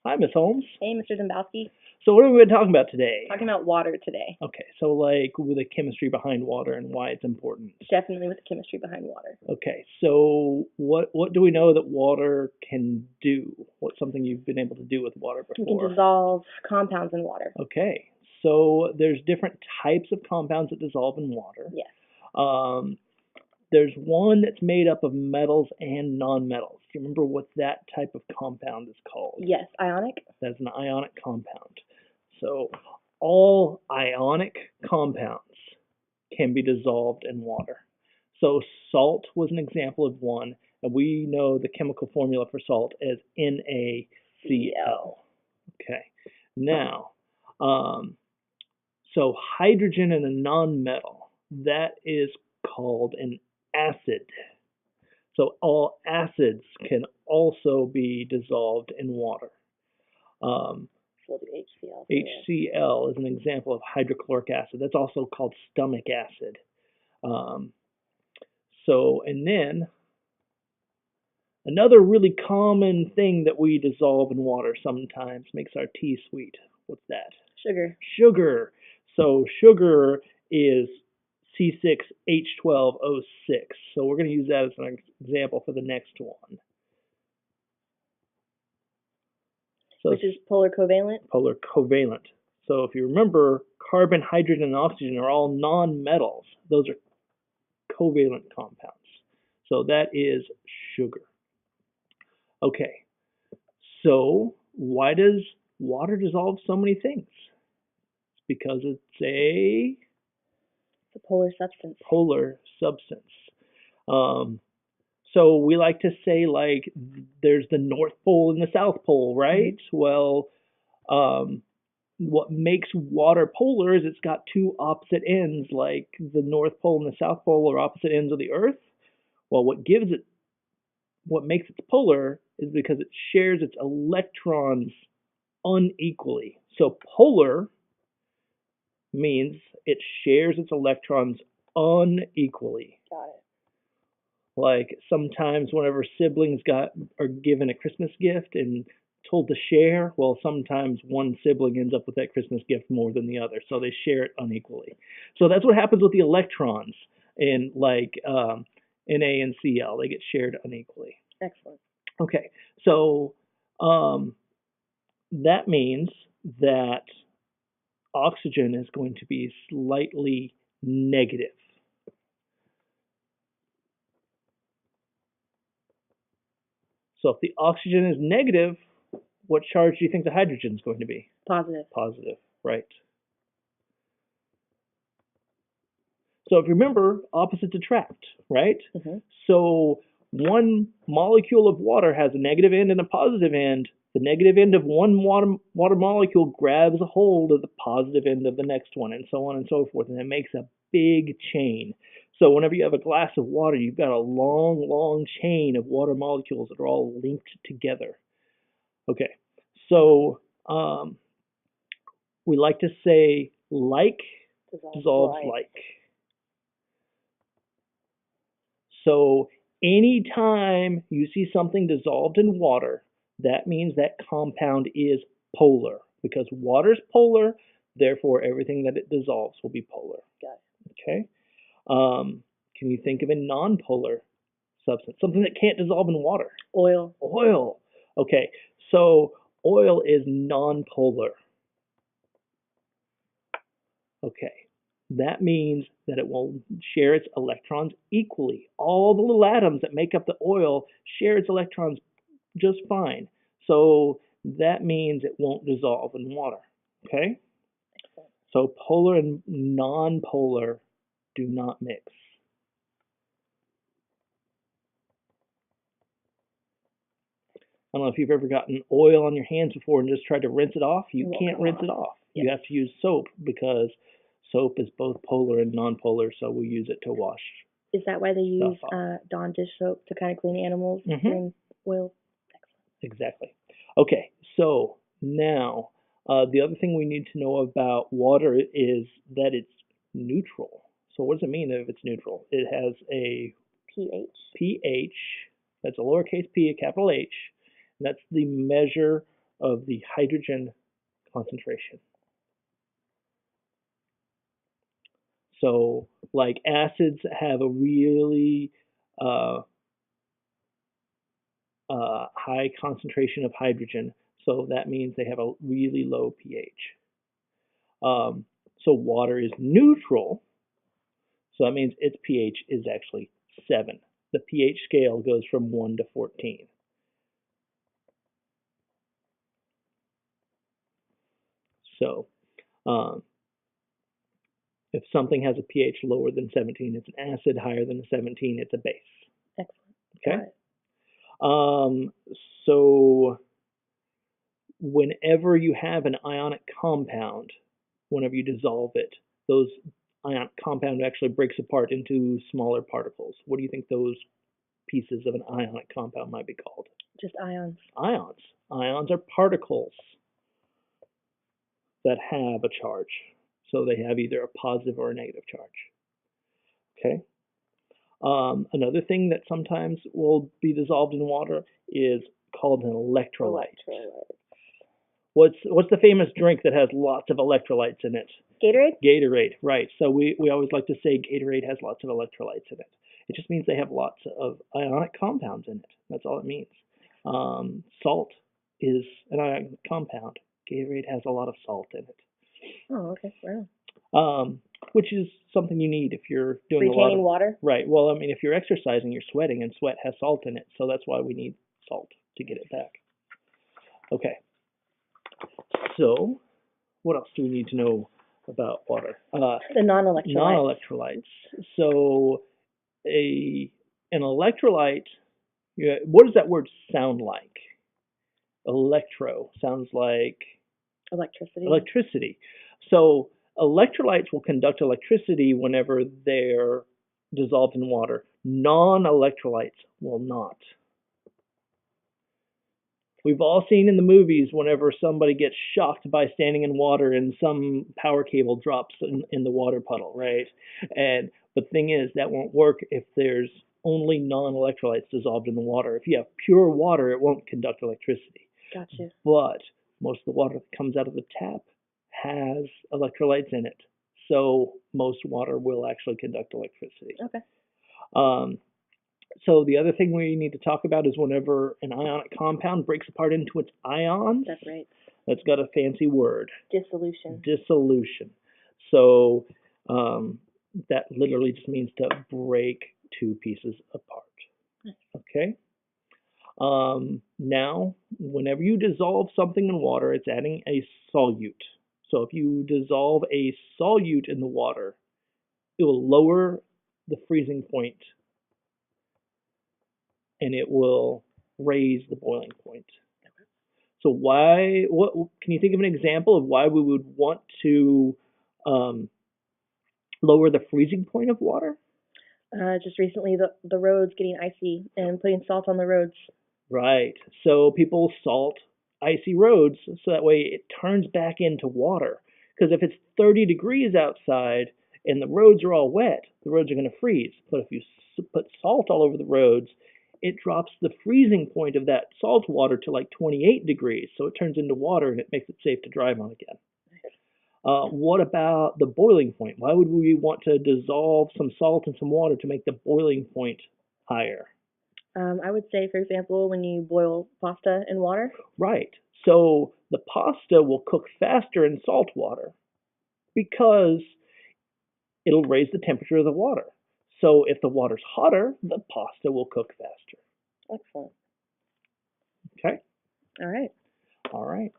Hi, Miss Holmes. Hey, Mr. Zembowski. So what have we been talking about today? Talking about water today. Okay, so like with the chemistry behind water and why it's important. Definitely with the chemistry behind water. Okay, so what do we know that water can do? What's something you've been able to do with water We before? can dissolve compounds in water. Okay, so there's different types of compounds that dissolve in water. Yes. There's one that's made up of metals and nonmetals. Do you remember what that type of compound is called? Yes, ionic. That's an ionic compound. So all ionic compounds can be dissolved in water. So salt was an example of one, and we know the chemical formula for salt as NaCl. Okay. Now, so hydrogen in a nonmetal, that is called an acid. So all acids can also be dissolved in water. We'll do HCl. HCl is an example of hydrochloric acid. That's also called stomach acid. And then another really common thing that we dissolve in water sometimes makes our tea sweet. What's that? Sugar. Sugar. So sugar is C6H12O6. So we're going to use that as an example for the next one. So which is polar covalent? Polar covalent. So if you remember, carbon, hydrogen, and oxygen are all non-metals. Those are covalent compounds. So that is sugar. Okay, so why does water dissolve so many things? It's because it's a polar substance. Polar substance. So we like to say, like, there's the North Pole and the South Pole, right? Mm-hmm. Well, what makes water polar is it's got two opposite ends, like the North Pole and the South Pole are opposite ends of the Earth. Well, what makes it polar is because it shares its electrons unequally. So polar means it shares its electrons unequally. Got it. Like sometimes whenever siblings are given a Christmas gift and told to share, well, sometimes one sibling ends up with that Christmas gift more than the other, so they share it unequally. So that's what happens with the electrons in like Na and Cl. They get shared unequally. Excellent. Okay, so that means that oxygen is going to be slightly negative. So if the oxygen is negative, what charge do you think the hydrogen is going to be? Positive. Positive, right. So if you remember, opposites attract, right? Mm-hmm. So one molecule of water has a negative end and a positive end. The negative end of one water molecule grabs a hold of the positive end of the next one, and so on and so forth, and it makes a big chain. So whenever you have a glass of water, you've got a long, long chain of water molecules that are all linked together. Okay, so we like to say like dissolves like. So anytime you see something dissolved in water, that means that compound is polar. Because water is polar, therefore everything that it dissolves will be polar. Got it. Okay. Can you think of a non-polar substance? Something that can't dissolve in water? Oil. Oil. Okay. So oil is non-polar. Okay. That means that it will share its electrons equally. All the little atoms that make up the oil share its electrons just fine. So that means it won't dissolve in water. Okay? So polar and non-polar do not mix. I don't know if you've ever gotten oil on your hands before and just tried to rinse it off. You can't rinse it off. Yes. You have to use soap because soap is both polar and non-polar, so we use it to wash. Is that why they use Dawn dish soap to kind of clean animals and oil? Exactly. Okay, so now the other thing we need to know about water is that it's neutral. So what does it mean if it's neutral? It has a pH. pH, that's a lowercase p, a capital H. And that's the measure of the hydrogen concentration. So, like acids have a really high concentration of hydrogen, so that means they have a really low pH. So water is neutral, so that means its pH is actually 7. The pH scale goes from 1 to 14. So if something has a pH lower than 17, it's an acid. Higher than 17, it's a base. Excellent. Okay. So whenever you have an ionic compound, whenever you dissolve it, those ionic compound actually breaks apart into smaller particles. What do you think those pieces of an ionic compound might be called? Just ions. Ions. Ions are particles that have a charge. So they have either a positive or a negative charge. Okay. Another thing that sometimes will be dissolved in water is called an electrolyte. What's the famous drink that has lots of electrolytes in it? Gatorade? Gatorade, right. So we always like to say Gatorade has lots of electrolytes in it. It just means they have lots of ionic compounds in it. That's all it means. Salt is an ionic compound. Gatorade has a lot of salt in it. Oh, okay. Wow. Which is something you need if you're doing retaining water. Right. Well, I mean, if you're exercising, you're sweating, and sweat has salt in it, so that's why we need salt to get it back. Okay. So, what else do we need to know about water? The non-electrolytes. Non-electrolytes. So, an electrolyte. What does that word sound like? Electro sounds like electricity. Electricity. So electrolytes will conduct electricity whenever they're dissolved in water. Non-electrolytes will not. We've all seen in the movies whenever somebody gets shocked by standing in water and some power cable drops in the water puddle, right? But the thing is, that won't work if there's only non-electrolytes dissolved in the water. If you have pure water, it won't conduct electricity. Gotcha. But most of the water that comes out of the tap has electrolytes in it. So most water will actually conduct electricity. Okay. So the other thing we need to talk about is whenever an ionic compound breaks apart into its ions. That's right. That's got a fancy word. Dissolution. Dissolution. So that literally just means to break two pieces apart. Okay? Now, whenever you dissolve something in water, it's adding a solute. So if you dissolve a solute in the water, it will lower the freezing point and it will raise the boiling point. So what can you think of an example of why we would want to lower the freezing point of water? Just recently, the roads getting icy and putting salt on the roads. Right. So people salt icy roads so that way it turns back into water. Because if it's 30 degrees outside and the roads are all wet, the roads are going to freeze. But if you put salt all over the roads, it drops the freezing point of that salt water to like 28 degrees. So it turns into water and it makes it safe to drive on again. What about the boiling point? Why would we want to dissolve some salt in some water to make the boiling point higher? I would say, for example, when you boil pasta in water. Right. So the pasta will cook faster in salt water because it'll raise the temperature of the water. So if the water's hotter, the pasta will cook faster. Excellent. Okay. All right. All right.